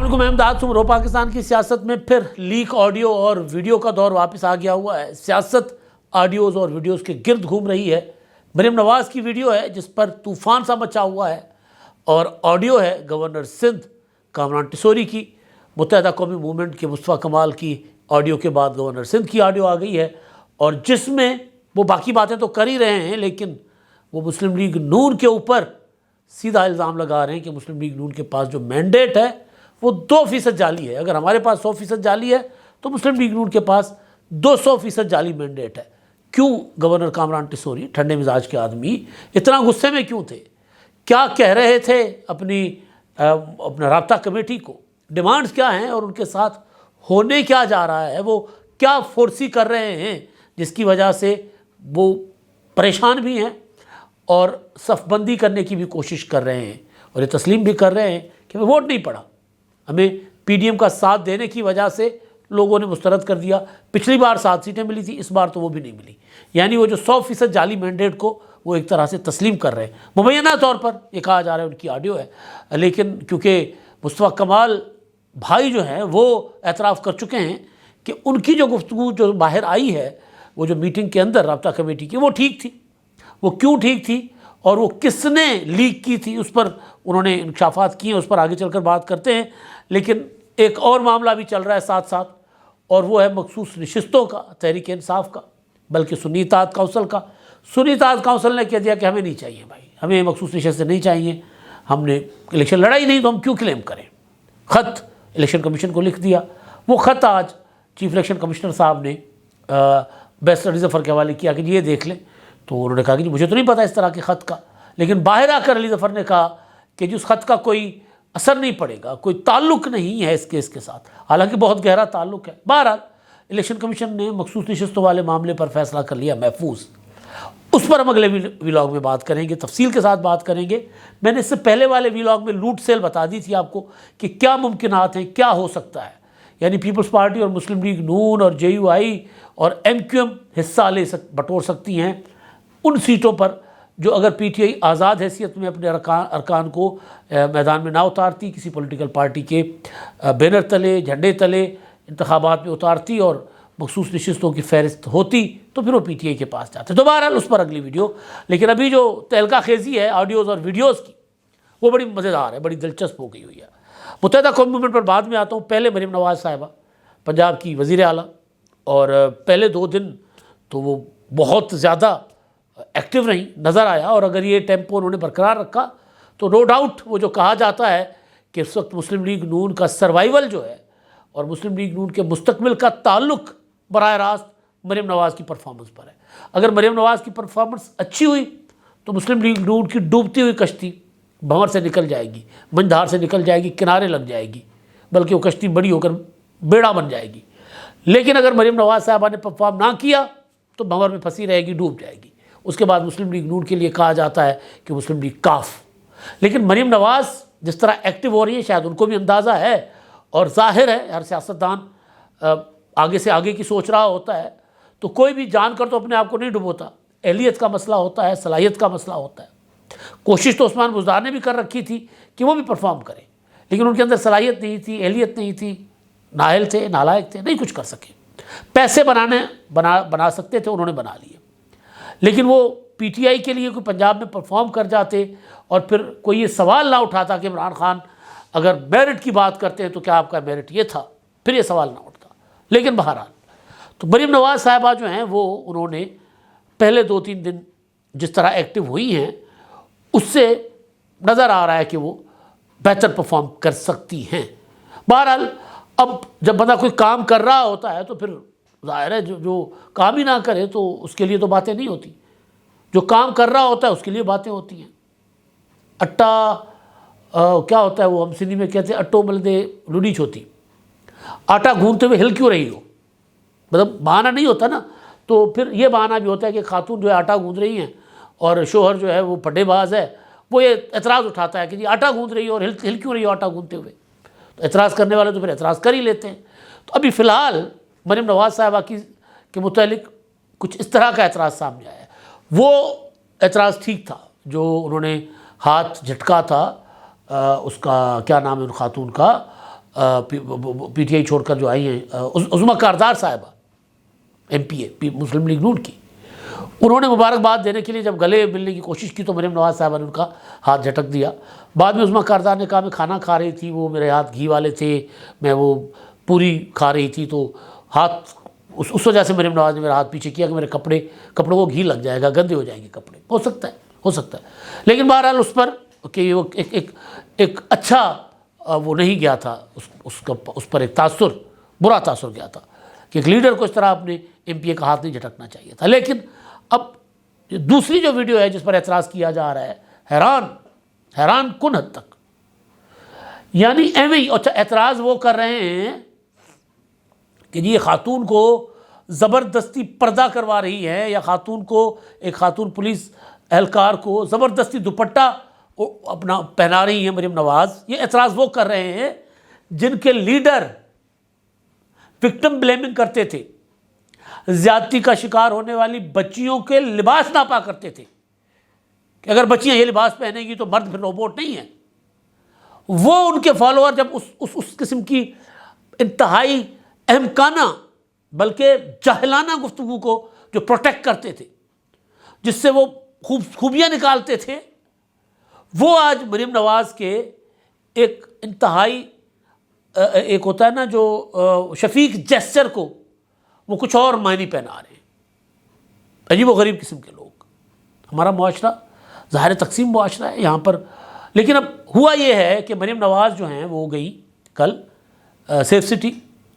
السلام علیکم، میں امداد سمرو۔ پاکستان کی سیاست میں پھر لیک آڈیو اور ویڈیو کا دور واپس آ گیا ہوا ہے۔ سیاست آڈیوز اور ویڈیوز کے گرد گھوم رہی ہے۔ مریم نواز کی ویڈیو ہے جس پر طوفان سا مچا ہوا ہے، اور آڈیو ہے گورنر سندھ کامران ٹیسوری کی۔ متحدہ قومی موومنٹ کے مصطفیٰ کمال کی آڈیو کے بعد گورنر سندھ کی آڈیو آ گئی ہے، اور جس میں وہ باقی باتیں تو کر ہی رہے ہیں، لیکن وہ مسلم لیگ نون کے اوپر سیدھا الزام لگا رہے ہیں کہ مسلم لیگ نون کے پاس جو مینڈیٹ ہے وہ 2% جعلی ہے۔ اگر ہمارے پاس 100% جعلی ہے تو مسلم لیگ نون کے پاس 200% جعلی مینڈیٹ ہے۔ کیوں گورنر کامران ٹیسوری، ٹھنڈے مزاج کے آدمی، اتنا غصے میں کیوں تھے؟ کیا کہہ رہے تھے اپنا رابطہ کمیٹی کو؟ ڈیمانڈز کیا ہیں اور ان کے ساتھ ہونے کیا جا رہا ہے؟ وہ کیا فورسی کر رہے ہیں جس کی وجہ سے وہ پریشان بھی ہیں اور صف بندی کرنے کی بھی کوشش کر رہے ہیں، اور یہ تسلیم بھی کر رہے ہیں کہ ہمیں ووٹ نہیں پڑا، ہمیں پی ڈی ایم کا ساتھ دینے کی وجہ سے لوگوں نے مسترد کر دیا۔ پچھلی بار 7 سیٹیں ملی تھی، اس بار تو وہ بھی نہیں ملی۔ یعنی وہ جو 100% جعلی مینڈیٹ کو وہ ایک طرح سے تسلیم کر رہے ہیں۔ مبینہ طور پر یہ کہا جا رہا ہے، ان کی آڈیو ہے، لیکن کیونکہ مصطفیٰ کمال بھائی جو ہیں وہ اعتراف کر چکے ہیں کہ ان کی جو گفتگو جو باہر آئی ہے، وہ جو میٹنگ کے اندر رابطہ کمیٹی کی، وہ ٹھیک تھی۔ وہ کیوں ٹھیک تھی اور وہ کس نے لیک کی تھی، اس پر انہوں نے انکشافات کیے ہیں، اس پر آگے چل کر بات کرتے ہیں۔ لیکن ایک اور معاملہ بھی چل رہا ہے ساتھ ساتھ، اور وہ ہے مخصوص نشستوں کا، تحریک انصاف کا، بلکہ سنی اتحاد کونسل کا۔ سنی اتحاد کونسل نے کہہ دیا کہ ہمیں نہیں چاہیے بھائی، ہمیں مخصوص نشستیں نہیں چاہیے، ہم نے الیکشن لڑائی نہیں تو ہم کیوں کلیم کریں۔ خط الیکشن کمیشن کو لکھ دیا۔ وہ خط آج چیف الیکشن کمشنر صاحب نے بیرسٹر علی ظفر کے حوالے کیا کہ یہ دیکھ لیں، تو انہوں نے کہا کہ مجھے تو نہیں پتا اس طرح کے خط کا، لیکن باہر آ کر علی ظفر نے کہا کہ اس خط کا کوئی اثر نہیں پڑے گا، کوئی تعلق نہیں ہے اس کیس کے ساتھ، حالانکہ بہت گہرا تعلق ہے۔ بہرحال الیکشن کمیشن نے مخصوص نشستوں والے معاملے پر فیصلہ کر لیا محفوظ۔ اس پر ہم اگلے ویلاگ میں بات کریں گے، تفصیل کے ساتھ بات کریں گے۔ میں نے اس سے پہلے والے ویلاگ میں لوٹ سیل بتا دی تھی آپ کو کہ کیا ممکنات ہیں، کیا ہو سکتا ہے۔ یعنی پیپلز پارٹی اور مسلم لیگ نون اور جے یو آئی اور ایم کیو ایم حصہ بٹور سکتی ہیں ان سیٹوں پر جو اگر پی ٹی آئی آزاد حیثیت میں اپنے ارکان کو میدان میں نہ اتارتی، کسی پولیٹیکل پارٹی کے بینر تلے، جھنڈے تلے انتخابات میں اتارتی اور مخصوص نشستوں کی فہرست ہوتی، تو پھر وہ پی ٹی آئی کے پاس جاتے۔ تو بہرحال اس پر اگلی ویڈیو۔ لیکن ابھی جو تہلکہ خیزی ہے آڈیوز اور ویڈیوز کی، وہ بڑی مزیدار ہے، بڑی دلچسپ ہو گئی ہوئی ہے۔ متحدہ قومی موومنٹ پر بعد میں آتا ہوں۔ پہلے مریم نواز صاحبہ پنجاب کی وزیر اعلیٰ، اور پہلے 2 دن تو وہ بہت زیادہ ایکٹیو رہیں، نظر آیا، اور اگر یہ ٹیمپو انہوں نے برقرار رکھا تو نو ڈاؤٹ وہ جو کہا جاتا ہے کہ اس وقت مسلم لیگ نون کا سروائیول جو ہے اور مسلم لیگ نون کے مستقبل کا تعلق براہ راست مریم نواز کی پرفارمنس پر ہے۔ اگر مریم نواز کی پرفارمنس اچھی ہوئی تو مسلم لیگ نون کی ڈوبتی ہوئی کشتی بھنور سے نکل جائے گی، منجھار سے نکل جائے گی، کنارے لگ جائے گی، بلکہ وہ کشتی بڑی ہو کر بیڑا بن جائے گی۔ لیکن اگر مریم نواز صاحبہ نے پرفارم نہ کیا تو بھنور میں پھنسی رہے گی، ڈوب جائے گی۔ اس کے بعد مسلم لیگ نون کے لیے کہا جاتا ہے کہ مسلم لیگ کاف۔ لیکن مریم نواز جس طرح ایکٹیو ہو رہی ہے، شاید ان کو بھی اندازہ ہے، اور ظاہر ہے ہر سیاستدان آگے سے آگے کی سوچ رہا ہوتا ہے، تو کوئی بھی جان کر تو اپنے آپ کو نہیں ڈبوتا۔ اہلیت کا مسئلہ ہوتا ہے، صلاحیت کا مسئلہ ہوتا ہے۔ کوشش تو عثمان بزدار نے بھی کر رکھی تھی کہ وہ بھی پرفارم کرے، لیکن ان کے اندر صلاحیت نہیں تھی، اہلیت نہیں تھی، نااہل تھے، نالائق تھے، نہیں کچھ کر سکے۔ پیسے بنا سکتے تھے، انہوں نے بنا لیے۔ لیکن وہ پی ٹی آئی کے لیے کوئی پنجاب میں پرفارم کر جاتے، اور پھر کوئی یہ سوال نہ اٹھاتا کہ عمران خان اگر میرٹ کی بات کرتے ہیں تو کیا آپ کا میرٹ یہ تھا، پھر یہ سوال نہ اٹھتا۔ لیکن بہرحال تو مریم نواز صاحبہ جو ہیں وہ انہوں نے پہلے 2-3 دن جس طرح ایکٹیو ہوئی ہیں، اس سے نظر آ رہا ہے کہ وہ بہتر پرفارم کر سکتی ہیں۔ بہرحال اب جب بندہ کوئی کام کر رہا ہوتا ہے تو پھر ظاہر ہے جو کام ہی نہ کرے تو اس کے لیے تو باتیں نہیں ہوتی، جو کام کر رہا ہوتا ہے اس کے لیے باتیں ہوتی ہیں۔ کیا ہوتا ہے وہ ہم سندھی میں کہتے ہیں اٹو ملدے لڑی چھوتی، آٹا گوندتے ہوئے ہل کیوں رہی ہو، مطلب بہانہ نہیں ہوتا نا۔ تو پھر یہ بہانہ بھی ہوتا ہے کہ خاتون جو ہے آٹا گوندھ رہی ہیں اور شوہر جو ہے وہ پڈے باز ہے، وہ یہ اعتراض اٹھاتا ہے کہ جی آٹا گوندھ رہی ہو اور ہل کیوں رہی ہو آٹا گوندھتے ہوئے۔ تو اعتراض کرنے والے تو پھر اعتراض کر ہی لیتے ہیں۔ تو ابھی فی الحال مریم نواز صاحبہ کے متعلق کچھ اس طرح کا اعتراض سامنے آیا ہے۔ وہ اعتراض ٹھیک تھا جو انہوں نے ہاتھ جھٹکا تھا، اس کا کیا نام ہے ان خاتون کا، پی ٹی آئی چھوڑ کر جو آئی ہیں، عظمیٰ کاردار صاحبہ MPA مسلم لیگ نون کی، انہوں نے مبارکباد دینے کے لیے جب گلے ملنے کی کوشش کی تو مریم نواز صاحبہ نے ان کا ہاتھ جھٹک دیا۔ بعد میں عظمیٰ کاردار نے کہا میں کھانا کھا رہی تھی، وہ میرے ہاتھ گھی والے تھے، میں وہ پوری کھا رہی تھی تو ہاتھ اس وجہ سے مریم نواز نے میرا ہاتھ پیچھے کیا کہ میرے کپڑوں کو گھی لگ جائے گا، گندے ہو جائیں گے کپڑے۔ ہو سکتا ہے لیکن بہرحال اس پر کہ وہ ایک اچھا وہ نہیں گیا تھا، اس پر ایک تاثر، برا تاثر گیا تھا کہ ایک لیڈر کو اس طرح اپنے MPA کا ہاتھ نہیں جھٹکنا چاہیے تھا۔ لیکن اب دوسری جو ویڈیو ہے جس پر اعتراض کیا جا رہا ہے، حیران کن حد تک، یعنی ایویں ہی اعتراض وہ کر رہے ہیں کہ یہ خاتون کو زبردستی پردہ کروا رہی ہے، یا ایک خاتون پولیس اہلکار کو زبردستی دوپٹہ اپنا پہنا رہی ہیں مریم نواز۔ یہ اعتراض وہ کر رہے ہیں جن کے لیڈر وکٹم بلیمنگ کرتے تھے، زیادتی کا شکار ہونے والی بچیوں کے لباس ناپا کرتے تھے کہ اگر بچیاں یہ لباس پہنیں گی تو مرد پھر روبوٹ نہیں ہیں۔ وہ ان کے فالوور جب اس قسم کی انتہائی احمقانہ بلکہ جاہلانہ گفتگو کو جو پروٹیکٹ کرتے تھے، جس سے وہ خوبیاں نکالتے تھے، وہ آج مریم نواز کے ایک انتہائی ایک ہوتا ہے نا جو شفیق جیسچر کو وہ کچھ اور معنی پہنا رہے ہیں۔ عجیب و غریب قسم کے لوگ۔ ہمارا معاشرہ ظاہر تقسیم معاشرہ ہے یہاں پر، لیکن اب ہوا یہ ہے کہ مریم نواز جو ہیں وہ گئی کل سیف سٹی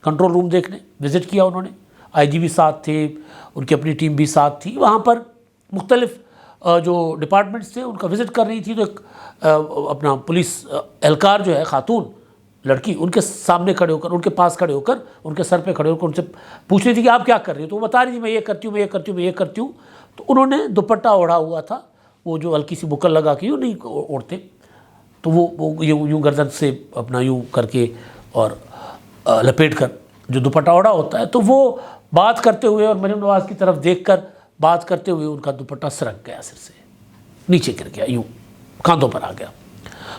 کنٹرول روم دیکھنے، وزٹ کیا انہوں نے، IG بھی ساتھ تھے، ان کی اپنی ٹیم بھی ساتھ تھی، وہاں پر مختلف جو ڈپارٹمنٹس تھے ان کا وزٹ کر رہی تھی۔ تو ایک اپنا پولیس اہلکار جو ہے، خاتون لڑکی، ان کے سامنے کھڑے ہو کر، ان کے پاس کھڑے ہو کر، ان کے سر پہ کھڑے ہو کر ان سے پوچھ رہی تھی کہ آپ کیا کر رہی ہو؟ تو وہ بتا رہی تھی میں یہ کرتی ہوں، میں یہ کرتی ہوں، میں یہ کرتی ہوں۔ تو انہوں نے دوپٹہ اوڑھا ہوا تھا، وہ جو ہلکی سی بکل لگا کے یوں نہیں اوڑھتے، تو وہ یوں گردن سے اپنا یوں کر کے اور لپیٹ کر جو دوپٹہ اوڑھا ہوتا ہے، تو وہ بات کرتے ہوئے اور مریم نواز کی طرف دیکھ کر بات کرتے ہوئے ان کا دوپٹہ سرک گیا، سر سے نیچے گر گیا، یوں کاندھوں پر آ گیا۔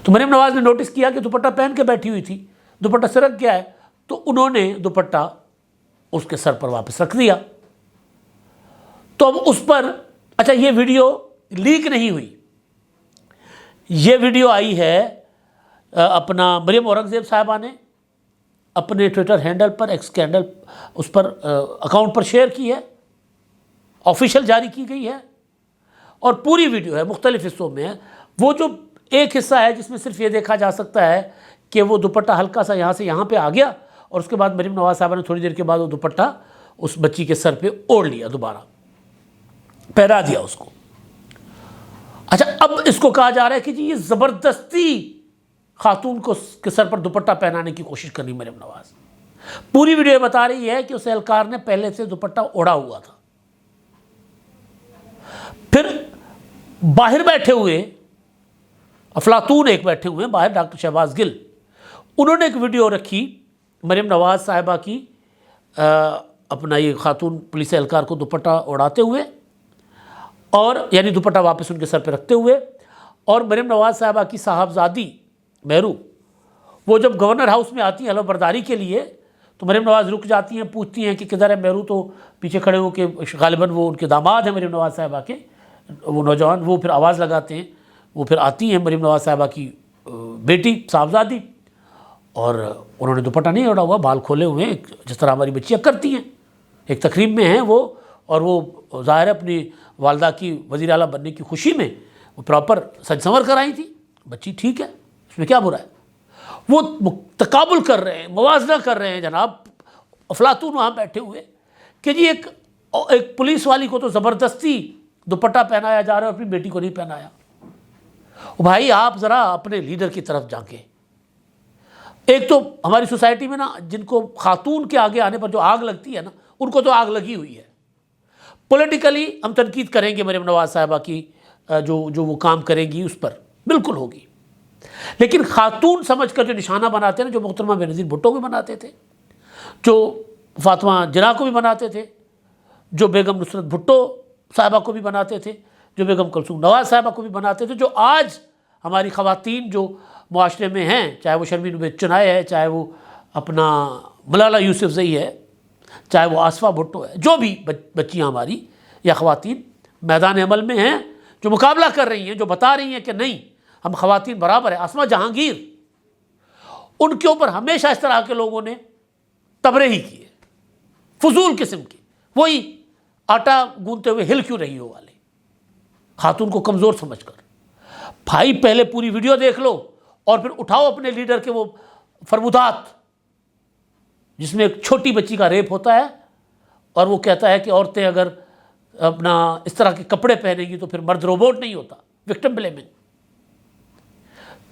تو مریم نواز نے نوٹس کیا کہ دوپٹہ پہن کے بیٹھی ہوئی تھی، دوپٹہ سرک گیا ہے، تو انہوں نے دوپٹہ اس کے سر پر واپس رکھ دیا۔ تو اب اس پر اچھا یہ ویڈیو لیک نہیں ہوئی، یہ ویڈیو آئی ہے اپنا مریم اورنگزیب صاحبہ نے اپنے ٹویٹر ہینڈل پر، ایکس کے ہینڈل اس پر اکاؤنٹ پر شیئر کی ہے، آفیشیل جاری کی گئی ہے، اور پوری ویڈیو ہے، مختلف حصوں میں ہے۔ وہ جو ایک حصہ ہے جس میں صرف یہ دیکھا جا سکتا ہے کہ وہ دوپٹہ ہلکا سا یہاں سے یہاں پہ آ گیا، اور اس کے بعد مریم نواز صاحبہ نے تھوڑی دیر کے بعد وہ دوپٹہ اس بچی کے سر پہ اوڑھ لیا، دوبارہ پہنا دیا اس کو۔ اچھا اب اس کو کہا جا رہا ہے کہ جی یہ زبردستی خاتون کو کے سر پر دوپٹہ پہنانے کی کوشش کرنی مریم نواز۔ پوری ویڈیو بتا رہی ہے کہ اس اہلکار نے پہلے سے دوپٹہ اوڑھا ہوا تھا۔ پھر باہر بیٹھے ہوئے افلاطون ایک بیٹھے ہوئے ہیں باہر، ڈاکٹر شہباز گل، انہوں نے ایک ویڈیو رکھی مریم نواز صاحبہ کی، اپنا یہ خاتون پولیس اہلکار کو دوپٹہ اوڑھاتے ہوئے، اور یعنی دوپٹہ واپس ان کے سر پہ رکھتے ہوئے، اور مریم نواز صاحبہ کی صاحبزادی مہرو وہ جب گورنر ہاؤس میں آتی ہیں حلف برداری کے لیے تو مریم نواز رک جاتی ہیں، پوچھتی ہیں کہ کدھر ہے مہرو، تو پیچھے کھڑے ہو کے غالباً وہ ان کے داماد ہیں مریم نواز صاحبہ کے، وہ نوجوان، وہ پھر آواز لگاتے ہیں، وہ پھر آتی ہیں مریم نواز صاحبہ کی بیٹی صاحبزادی، اور انہوں نے دوپٹہ نہیں اوڑھا ہوا، بال کھولے ہوئے ہیں جس طرح ہماری بچیاں کرتی ہیں، ایک تقریب میں ہیں وہ، اور وہ ظاہر اپنی والدہ کی وزیر اعلیٰ بننے کی خوشی میں وہ پراپر سج سنور کر آئی تھی، بچی ٹھیک ہے، اس میں کیا برا ہے؟ وہ تقابل کر رہے ہیں، موازنہ کر رہے ہیں جناب افلاطون وہاں بیٹھے ہوئے کہ جی ایک پولیس والی کو تو زبردستی دوپٹہ پہنایا جا رہا ہے اور اپنی بیٹی کو نہیں پہنایا۔ بھائی آپ ذرا اپنے لیڈر کی طرف جھانکیں۔ ایک تو ہماری سوسائٹی میں نا جن کو خاتون کے آگے آنے پر جو آگ لگتی ہے نا، ان کو تو آگ لگی ہوئی ہے۔ پولیٹیکلی ہم تنقید کریں گے مریم نواز صاحبہ کی، جو وہ کام کریں گی اس پر بالکل ہوگی، لیکن خاتون سمجھ کر جو نشانہ بناتے ہیں نا، جو محترمہ بینظیر بھٹو بھی بناتے تھے، جو فاطمہ جناح کو بھی بناتے تھے، جو بیگم نصرت بھٹو صاحبہ کو بھی بناتے تھے، جو بیگم کلثوم نواز صاحبہ کو بھی بناتے تھے، جو آج ہماری خواتین جو معاشرے میں ہیں، چاہے وہ شرمین عبید چنائے ہے، چاہے وہ اپنا ملالہ یوسفزئی ہے، چاہے وہ آصفہ بھٹو ہے، جو بھی بچیاں ہماری یا خواتین میدان عمل میں ہیں جو مقابلہ کر رہی ہیں، جو بتا رہی ہیں کہ نہیں ہم خواتین برابر ہیں، آسمہ جہانگیر، ان کے اوپر ہمیشہ اس طرح کے لوگوں نے تبرے ہی کیے، فضول قسم کے، وہی آٹا گوندتے ہوئے ہل کیوں رہی ہو والے، خاتون کو کمزور سمجھ کر۔ بھائی پہلے پوری ویڈیو دیکھ لو اور پھر اٹھاؤ اپنے لیڈر کے وہ فرمودات جس میں ایک چھوٹی بچی کا ریپ ہوتا ہے اور وہ کہتا ہے کہ عورتیں اگر اپنا اس طرح کے کپڑے پہنیں گی تو پھر مرد روبوٹ نہیں ہوتا، وکٹم بلیمنگ۔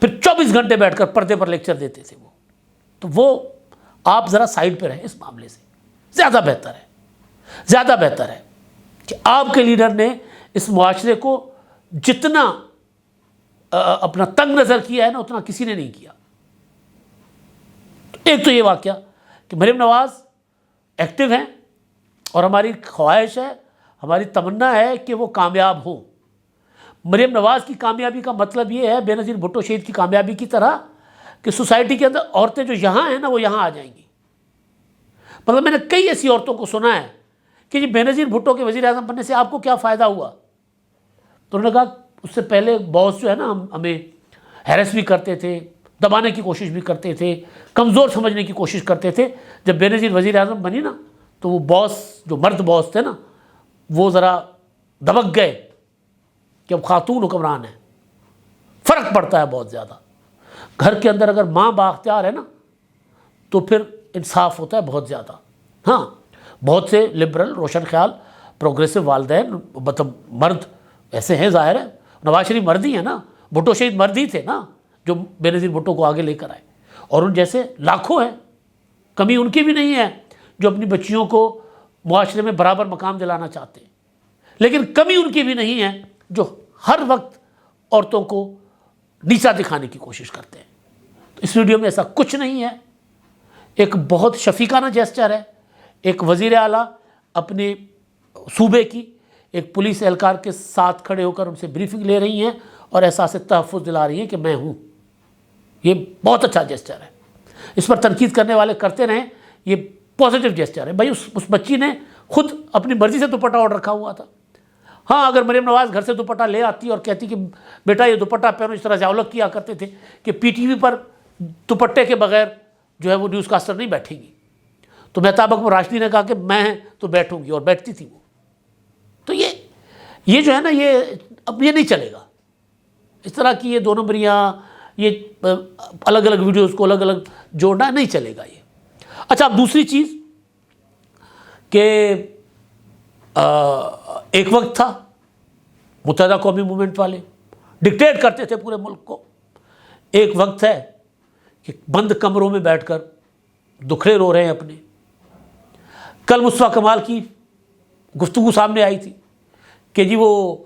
پھر 24 گھنٹے بیٹھ کر پردے پر لیکچر دیتے تھے وہ۔ تو وہ آپ ذرا سائڈ پہ رہیں اس معاملے سے، زیادہ بہتر ہے کہ آپ کے لیڈر نے اس معاشرے کو جتنا اپنا تنگ نظر کیا ہے نا اتنا کسی نے نہیں کیا۔ ایک تو یہ واقعہ کہ مریم نواز ایکٹیو ہیں اور ہماری خواہش ہے، ہماری تمنا ہے کہ وہ کامیاب ہوں۔ مریم نواز کی کامیابی کا مطلب یہ ہے بے نظیر بھٹو شہید کی کامیابی کی طرح کہ سوسائٹی کے اندر عورتیں جو یہاں ہیں نا وہ یہاں آ جائیں گی۔ مطلب میں نے کئی ایسی عورتوں کو سنا ہے کہ جی بے نظیر بھٹو کے وزیر اعظم بننے سے آپ کو کیا فائدہ ہوا؟ تو انہوں نے کہا اس سے پہلے باس جو ہے نا ہمیں ہیرس بھی کرتے تھے، دبانے کی کوشش بھی کرتے تھے، کمزور سمجھنے کی کوشش کرتے تھے۔ جب بے نظیر وزیر اعظم بنی نا تو وہ باس جو مرد باس تھے نا وہ ذرا دبک گئے کہ اب خاتون حکمران ہے، فرق پڑتا ہے بہت زیادہ۔ گھر کے اندر اگر ماں بااختیار ہے نا تو پھر انصاف ہوتا ہے بہت زیادہ۔ ہاں بہت سے لبرل روشن خیال پروگریسو والدین مطلب مرد ایسے ہیں، ظاہر ہے نواز شریف مرد ہی ہے نا، بھٹو شہید مرد ہی تھے نا جو بے نظیر بھٹو کو آگے لے کر آئے، اور ان جیسے لاکھوں ہیں، کمی ان کی بھی نہیں ہے جو اپنی بچیوں کو معاشرے میں برابر مقام دلانا چاہتے ہیں، لیکن کمی ان کی بھی نہیں ہے جو ہر وقت عورتوں کو نیچا دکھانے کی کوشش کرتے ہیں۔ تو اس ویڈیو میں ایسا کچھ نہیں ہے، ایک بہت شفیقانہ جیسچر ہے، ایک وزیر اعلیٰ اپنے صوبے کی ایک پولیس اہلکار کے ساتھ کھڑے ہو کر ان سے بریفنگ لے رہی ہیں اور احساس تحفظ دلا رہی ہیں کہ میں ہوں۔ یہ بہت اچھا جیسچر ہے، اس پر تنقید کرنے والے کرتے رہیں، یہ پازیٹیو جیسچر ہے۔ بھائی اس بچی نے خود اپنی مرضی سے دوپٹہ اوڑھ رکھا ہوا تھا۔ ہاں اگر مریم نواز گھر سے دوپٹہ لے آتی اور کہتی کہ بیٹا یہ دوپٹہ پہنو، اس طرح ضیاء کیا کرتے تھے کہ پی ٹی وی پر دوپٹے کے بغیر جو ہے وہ نیوز کاسٹر نہیں بیٹھیں گی، تو مہتاب اکمل راشدی نے کہا کہ میں تو بیٹھوں گی، اور بیٹھتی تھی وہ۔ تو یہ جو ہے نا یہ اب یہ نہیں چلے گا، اس طرح کی یہ دو نمبریاں، یہ الگ الگ ویڈیوز کو الگ الگ جوڑنا نہیں چلے گا یہ۔ اچھا اب دوسری چیز کہ ایک وقت تھا متحدہ قومی موومنٹ والے ڈکٹیٹ کرتے تھے پورے ملک کو، ایک وقت ہے کہ بند کمروں میں بیٹھ کر دکھڑے رو رہے ہیں اپنے۔ کل مصطفیٰ کمال کی گفتگو سامنے آئی تھی کہ جی وہ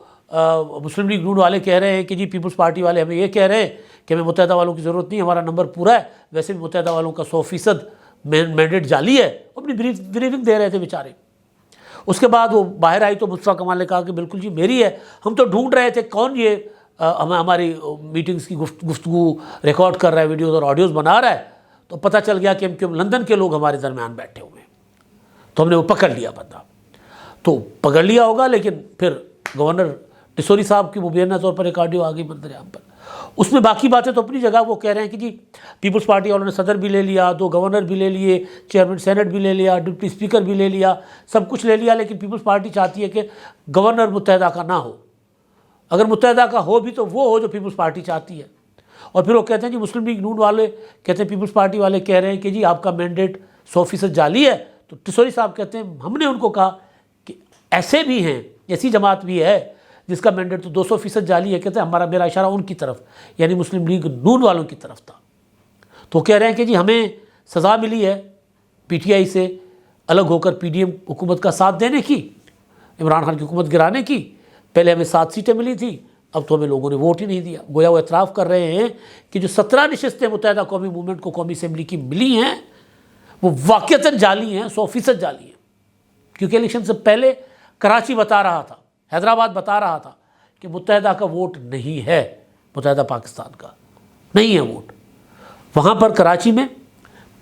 مسلم لیگ نون والے کہہ رہے ہیں کہ جی پیپلز پارٹی والے ہمیں یہ کہہ رہے ہیں کہ ہمیں متحدہ والوں کی ضرورت نہیں، ہمارا نمبر پورا ہے، ویسے بھی متحدہ والوں کا 100% مینڈیٹ جعلی ہے، اپنی بریفنگ دے رہے تھے بیچارے۔ اس کے بعد وہ باہر آئی تو مصطفیٰ کمال نے کہا کہ بالکل جی میری ہے، ہم تو ڈھونڈ رہے تھے کون یہ ہماری میٹنگز کی گفتگو ریکارڈ کر رہا ہے، ویڈیوز اور آڈیوز بنا رہا ہے، تو پتہ چل گیا کہ لندن کے لوگ ہمارے درمیان بیٹھے ہوئے ہیں، تو ہم نے وہ پکڑ لیا بندہ۔ تو پکڑ لیا ہوگا، لیکن پھر گورنر ٹسوری صاحب کی مبینہ طور پر ایک آڈیو آ گئی منظر عام پر، اس میں باقی باتیں تو اپنی جگہ، وہ کہہ رہے ہیں کہ جی پیپلز پارٹی والوں نے صدر بھی لے لیا، 2 گورنر بھی لے لیے، چیئرمین سینٹ بھی لے لیا، ڈپٹی اسپیکر بھی لے لیا، سب کچھ لے لیا، لیکن پیپلز پارٹی چاہتی ہے کہ گورنر متحدہ کا نہ ہو، اگر متحدہ کا ہو بھی تو وہ ہو جو پیپلز پارٹی چاہتی ہے۔ اور پھر وہ کہتے ہیں جی مسلم لیگ نون والے کہتے ہیں پیپلز پارٹی والے کہہ رہے ہیں کہ جی آپ کا مینڈیٹ 100% جعلی ہے، تو ٹسوری صاحب کہتے ہیں ہم نے ان کو کہا کہ ایسے بھی ہیں، ایسی جماعت بھی ہے جس کا مینڈیٹ تو 200% جعلی ہے، کہتے ہیں میرا اشارہ ان کی طرف یعنی مسلم لیگ نون والوں کی طرف تھا۔ تو کہہ رہے ہیں کہ جی ہمیں سزا ملی ہے پی ٹی آئی سے الگ ہو کر پی ڈی ایم حکومت کا ساتھ دینے کی، عمران خان کی حکومت گرانے کی، پہلے ہمیں 7 سیٹیں ملی تھی، اب تو ہمیں لوگوں نے ووٹ ہی نہیں دیا۔ گویا وہ اعتراف کر رہے ہیں کہ جو 17 نشستیں متحدہ قومی موومنٹ کو قومی اسمبلی کی ملی ہیں وہ واقعتاً جعلی ہیں، 100% جعلی ہیں، کیونکہ الیکشن سے پہلے کراچی بتا رہا تھا، حیدرآباد بتا رہا تھا کہ متحدہ کا ووٹ نہیں ہے، متحدہ پاکستان کا نہیں ہے ووٹ۔ وہاں پر کراچی میں